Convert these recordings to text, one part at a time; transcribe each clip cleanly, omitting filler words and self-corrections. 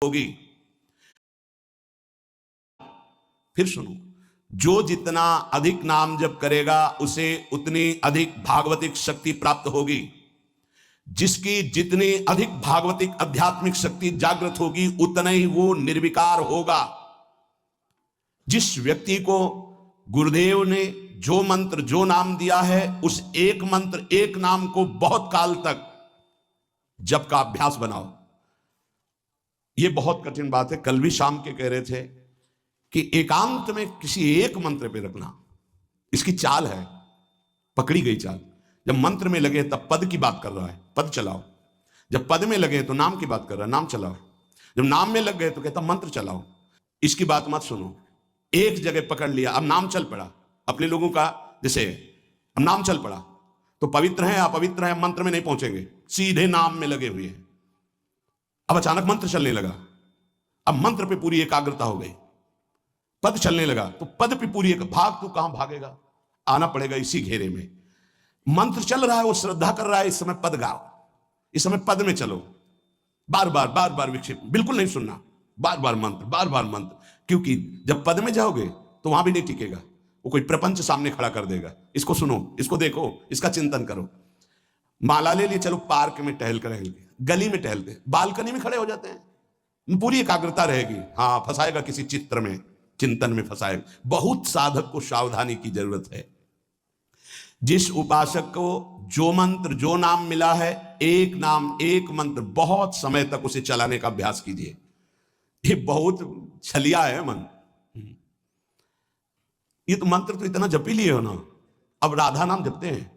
होगी। फिर सुनो, जो जितना अधिक नाम जप करेगा उसे उतनी अधिक भागवतिक शक्ति प्राप्त होगी। जिसकी जितनी अधिक भागवतिक आध्यात्मिक शक्ति जागृत होगी उतना ही वो निर्विकार होगा। जिस व्यक्ति को गुरुदेव ने जो मंत्र जो नाम दिया है उस एक मंत्र एक नाम को बहुत काल तक जप का अभ्यास बनाओ। ये बहुत कठिन बात है। कल भी शाम के कह रहे थे कि एकांत में किसी एक मंत्र पे रखना, इसकी चाल है, पकड़ी गई चाल। जब मंत्र में लगे तब पद की बात कर रहा है, पद चलाओ। जब पद में लगे तो नाम की बात कर रहा है, नाम चलाओ। जब नाम में लग गए तो कहता मंत्र चलाओ। इसकी बात मत सुनो। एक जगह पकड़ लिया, अब नाम चल पड़ा। अपने लोगों का जैसे अब नाम चल पड़ा तो पवित्र है अपवित्र है मंत्र में नहीं पहुंचेंगे, सीधे नाम में लगे हुए हैं। अब अचानक मंत्र चलने लगा, अब मंत्र पे पूरी एकाग्रता हो गई। पद चलने लगा तो पद पे पूरी एक भाग, तो कहां भागेगा, आना पड़ेगा इसी घेरे में। मंत्र चल रहा है, वो श्रद्धा कर रहा है, इस समय पद गाओ, इस समय पद में चलो। बार बार विक्षेप बिल्कुल नहीं सुनना, बार बार मंत्र। क्योंकि जब पद में जाओगे तो वहां भी नहीं टिकेगा, वो कोई प्रपंच सामने खड़ा कर देगा। इसको सुनो, इसको देखो, इसका चिंतन करो। माला ले लिए, चलो पार्क में टहल कर रहेंगे, गली में टहलते, बालकनी में खड़े हो जाते हैं, पूरी एकाग्रता रहेगी। हाँ, फंसाएगा किसी चित्र में, चिंतन में फंसाएगा। बहुत साधक को सावधानी की जरूरत है। जिस उपासक को जो मंत्र जो नाम मिला है, एक नाम एक मंत्र बहुत समय तक उसे चलाने का अभ्यास कीजिए। ये बहुत छलिया है मन। ये तो मंत्र तो इतना जप ही लिए हो ना, अब राधा नाम जपते हैं।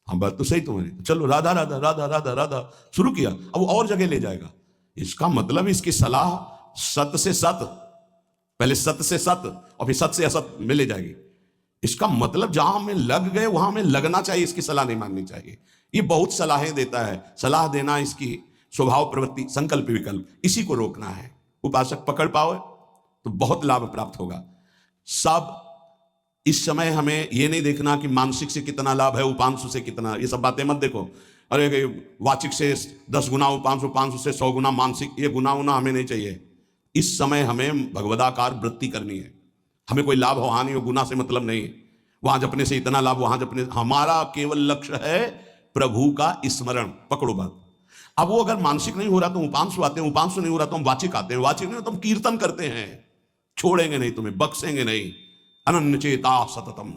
हाँ, बात तो सही तुम्हारी, चलो राधा राधा राधा राधा राधा शुरू किया, अब वो और जगह ले जाएगा। इसका मतलब इसकी सलाह सत से सत, पहले सत से सत और फिर सत से असत में ले जाएगी। इसका मतलब जहां में लग गए वहां में लगना चाहिए, इसकी सलाह नहीं माननी चाहिए। ये बहुत सलाहें देता है, सलाह देना इसकी स्वभाव प्रवृत्ति संकल्प विकल्प, इसी को रोकना है। उपासक पकड़ पाओ तो बहुत लाभ प्राप्त होगा। सब इस समय हमें ये नहीं देखना कि मानसिक से कितना लाभ है, उपांशु से कितना, ये सब बातें मत देखो। अरे वाचिक से 10 गुना उपांशु, उपांशु से 100 गुना मानसिक, ये गुना उना हमें नहीं चाहिए। इस समय हमें भगवदाकार वृत्ति करनी है। हमें कोई लाभ हो हानि हो गुना से मतलब नहीं। वहां जपने से इतना लाभ, वहां जपने, हमारा केवल लक्ष्य है प्रभु का स्मरण। पकड़ो बात। अब वो अगर मानसिक नहीं हो रहा तो उपांशु आते हैं, उपांशु नहीं हो रहा तो हम वाचिक आते हैं, वाचिक नहीं हो तो हम कीर्तन करते हैं। छोड़ेंगे नहीं, तुम्हें बख्शेंगे नहीं। अनन्य चेता सततम,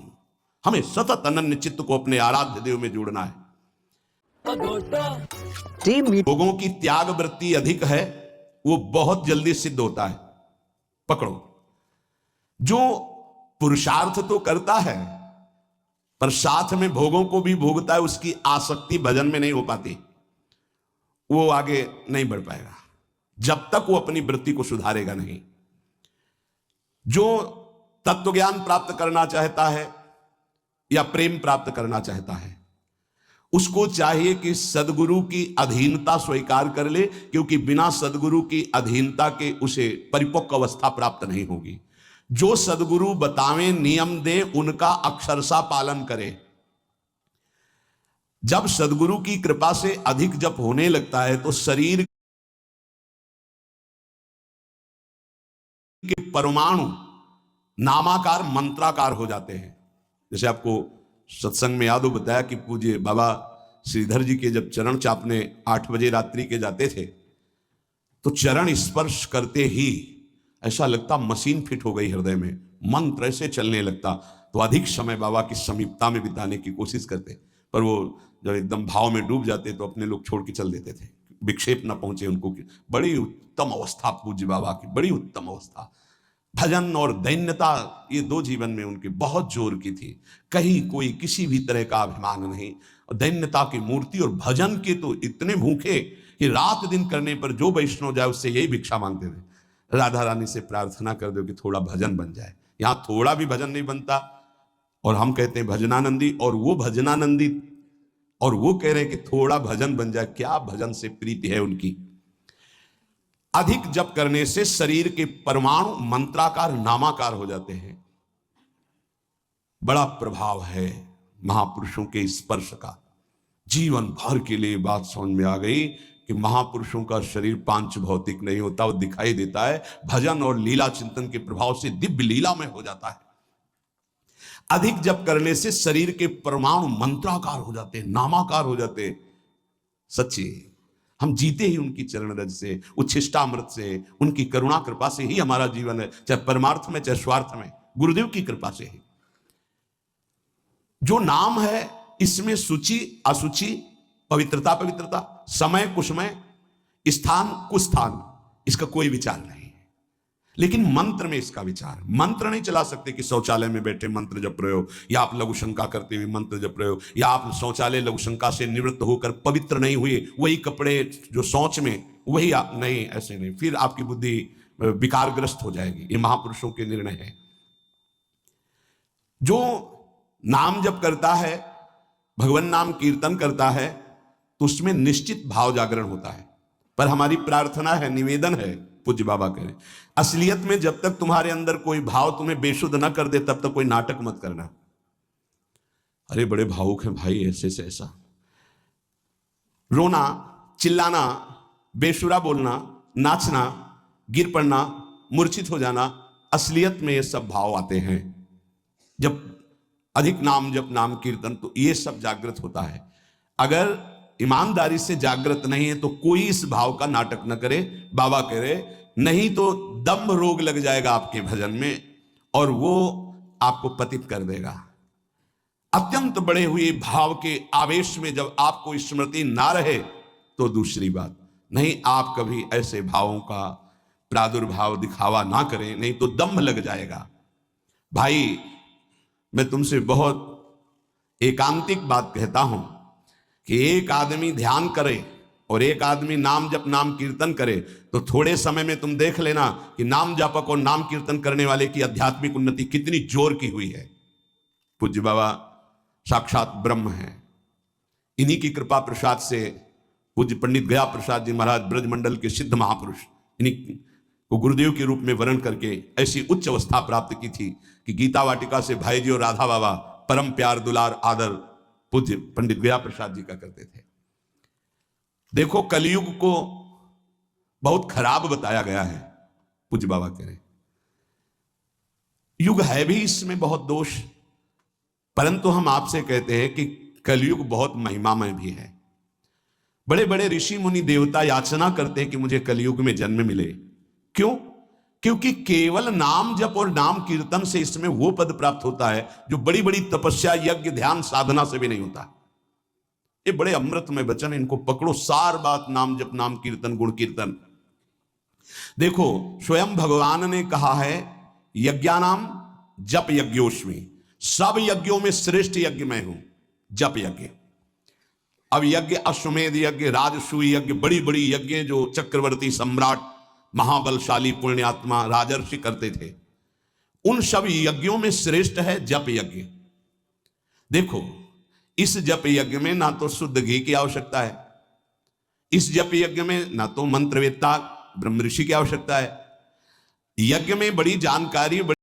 हमें सतत अनन्य चित्त को अपने आराध्य देव में जोड़ना है। लोगों की त्याग वृत्ति अधिक है, वो बहुत जल्दी सिद्ध होता है। पकड़ो, जो पुरुषार्थ तो करता है पर साथ में भोगों को भी भोगता है, उसकी आसक्ति भजन में नहीं हो पाती, वो आगे नहीं बढ़ पाएगा जब तक वो अपनी वृत्ति को सुधारेगा नहीं। जो तत्व ज्ञान प्राप्त करना चाहता है या प्रेम प्राप्त करना चाहता है, उसको चाहिए कि सदगुरु की अधीनता स्वीकार कर ले, क्योंकि बिना सदगुरु की अधीनता के उसे परिपक्व अवस्था प्राप्त नहीं होगी। जो सदगुरु बतावें नियम दे उनका अक्षरशः पालन करे। जब सदगुरु की कृपा से अधिक जप होने लगता है तो शरीर के परमाणु नामाकार मंत्राकार हो जाते हैं। जैसे आपको सत्संग में याद हो बताया कि पूज्य बाबा श्रीधर जी के जब चरण चापने 8 बजे रात्रि के जाते थे तो चरण स्पर्श करते ही ऐसा लगता मशीन फिट हो गई हृदय में, मंत्र ऐसे चलने लगता। तो अधिक समय बाबा की समीपता में बिताने की कोशिश करते, पर वो जब एकदम भाव में डूब जाते तो अपने लोग छोड़ के चल देते थे, विक्षेप ना पहुंचे उनको। बड़ी उत्तम अवस्था पूज्य बाबा की, बड़ी उत्तम अवस्था। भजन और दैन्यता, ये 2 जीवन में उनकी बहुत जोर की थी। कहीं कोई किसी भी तरह का अभिमान नहीं, और दैन्यता की मूर्ति और भजन के तो इतने भूखे कि रात दिन करने पर जो वैष्णव जाए उससे यही भिक्षा मांगते थे, राधा रानी से प्रार्थना कर दो कि थोड़ा भजन बन जाए। यहां थोड़ा भी भजन नहीं बनता और हम कहते हैं भजनानंदी, और वो भजनानंदी और वो कह रहे हैं कि थोड़ा भजन बन जाए। क्या भजन से प्रीति है उनकी। अधिक जप करने से शरीर के परमाणु मंत्राकार नामाकार हो जाते हैं। बड़ा प्रभाव है महापुरुषों के स्पर्श का। जीवन भर के लिए बात समझ में आ गई कि महापुरुषों का शरीर पांच भौतिक नहीं होता, वो दिखाई देता है भजन और लीला चिंतन के प्रभाव से दिव्य लीला में हो जाता है। अधिक जप करने से शरीर के परमाणु मंत्राकार हो जाते हैं, नामाकार हो जाते हैं। सच्ची हम जीते ही उनकी चरण रज से, उच्छिष्टामृत से, उनकी करुणा कृपा से ही हमारा जीवन है, चाहे परमार्थ में चाहे स्वार्थ में, गुरुदेव की कृपा से ही। जो नाम है इसमें सूचि असुचि, पवित्रता पवित्रता, समय कुसमय, स्थान कुस्थान, इसका कोई विचार नहीं है। लेकिन मंत्र में इसका विचार, मंत्र नहीं चला सकते कि शौचालय में बैठे मंत्र जप रहे हो, या आप लघु शंका करते हुए मंत्र जप रहे हो, या आप शौचालय लघु शंका से निवृत्त होकर पवित्र नहीं हुए, वही कपड़े जो शौच में वही आप, नहीं, ऐसे नहीं, फिर आपकी बुद्धि विकारग्रस्त हो जाएगी। ये महापुरुषों के निर्णय है। जो नाम जप करता है, भगवान नाम कीर्तन करता है, तो उसमें निश्चित भाव जागरण होता है। पर हमारी प्रार्थना है, निवेदन है, पूज्य बाबा कह रहे, असलियत में जब तक तुम्हारे अंदर कोई भाव तुम्हें बेशुद्ध न कर दे तब तक कोई नाटक मत करना। अरे बड़े भावुक हैं भाई, ऐसे से ऐसा रोना, चिल्लाना, बेसुरा बोलना, नाचना, गिर पड़ना, मूर्छित हो जाना, असलियत में ये सब भाव आते हैं। जब अधिक नाम जप नाम कीर्तन, तो ये सब जागृत होता है। अगर ईमानदारी से जागृत नहीं है तो कोई इस भाव का नाटक न करे, बाबा कह रहे, नहीं तो दम्भ रोग लग जाएगा आपके भजन में और वो आपको पतित कर देगा। अत्यंत बड़े हुए भाव के आवेश में जब आपको स्मृति ना रहे तो दूसरी बात, नहीं आप कभी ऐसे भावों का प्रादुर्भाव दिखावा ना करें, नहीं तो दम्भ लग जाएगा। भाई मैं तुमसे बहुत एकांतिक बात कहता हूं कि एक आदमी ध्यान करे और एक आदमी नाम जप नाम कीर्तन करे तो थोड़े समय में तुम देख लेना कि नाम जपक और नाम कीर्तन करने वाले की आध्यात्मिक उन्नति कितनी जोर की हुई है। पूज्य बाबा साक्षात ब्रह्म हैं। इन्हीं की कृपा प्रसाद से पूज्य पंडित गया प्रसाद जी महाराज ब्रजमंडल के सिद्ध महापुरुष, इन्हीं को गुरुदेव के रूप में वर्ण करके ऐसी उच्च अवस्था प्राप्त की थी कि गीता वाटिका से भाई जी और राधा बाबा परम प्यार दुलार आदर पूज्य पंडित गया प्रसाद जी का करते थे। देखो कलयुग को बहुत खराब बताया गया है, पूज्य बाबा कह रहे, युग है भी इसमें बहुत दोष, परंतु हम आपसे कहते हैं कि कलयुग बहुत महिमामय भी है। बड़े बड़े ऋषि मुनि देवता याचना करते हैं कि मुझे कलयुग में जन्म मिले। क्यों? क्योंकि केवल नाम जप और नाम कीर्तन से इसमें वो पद प्राप्त होता है जो बड़ी बड़ी तपस्या यज्ञ ध्यान साधना से भी नहीं होता। ये बड़े अमृतमय वचन, इनको पकड़ो, सार बात नाम जप नाम कीर्तन गुण कीर्तन। देखो स्वयं भगवान ने कहा है यज्ञानाम जप यज्ञोस्मि, सब यज्ञों में श्रेष्ठ यज्ञ मैं हूं, जप यज्ञ। अब यज्ञ अश्वमेध यज्ञ, राजसूय यज्ञ, बड़ी बड़ी यज्ञ जो चक्रवर्ती सम्राट महाबलशाली पुण्यात्मा राजर्षि करते थे, उन सब यज्ञों में श्रेष्ठ है जप यज्ञ। देखो इस जप यज्ञ में ना तो शुद्ध घी की आवश्यकता है, इस जप यज्ञ में ना तो मंत्रवेत्ता ब्रह्म ऋषि की आवश्यकता है। यज्ञ में बड़ी जानकारी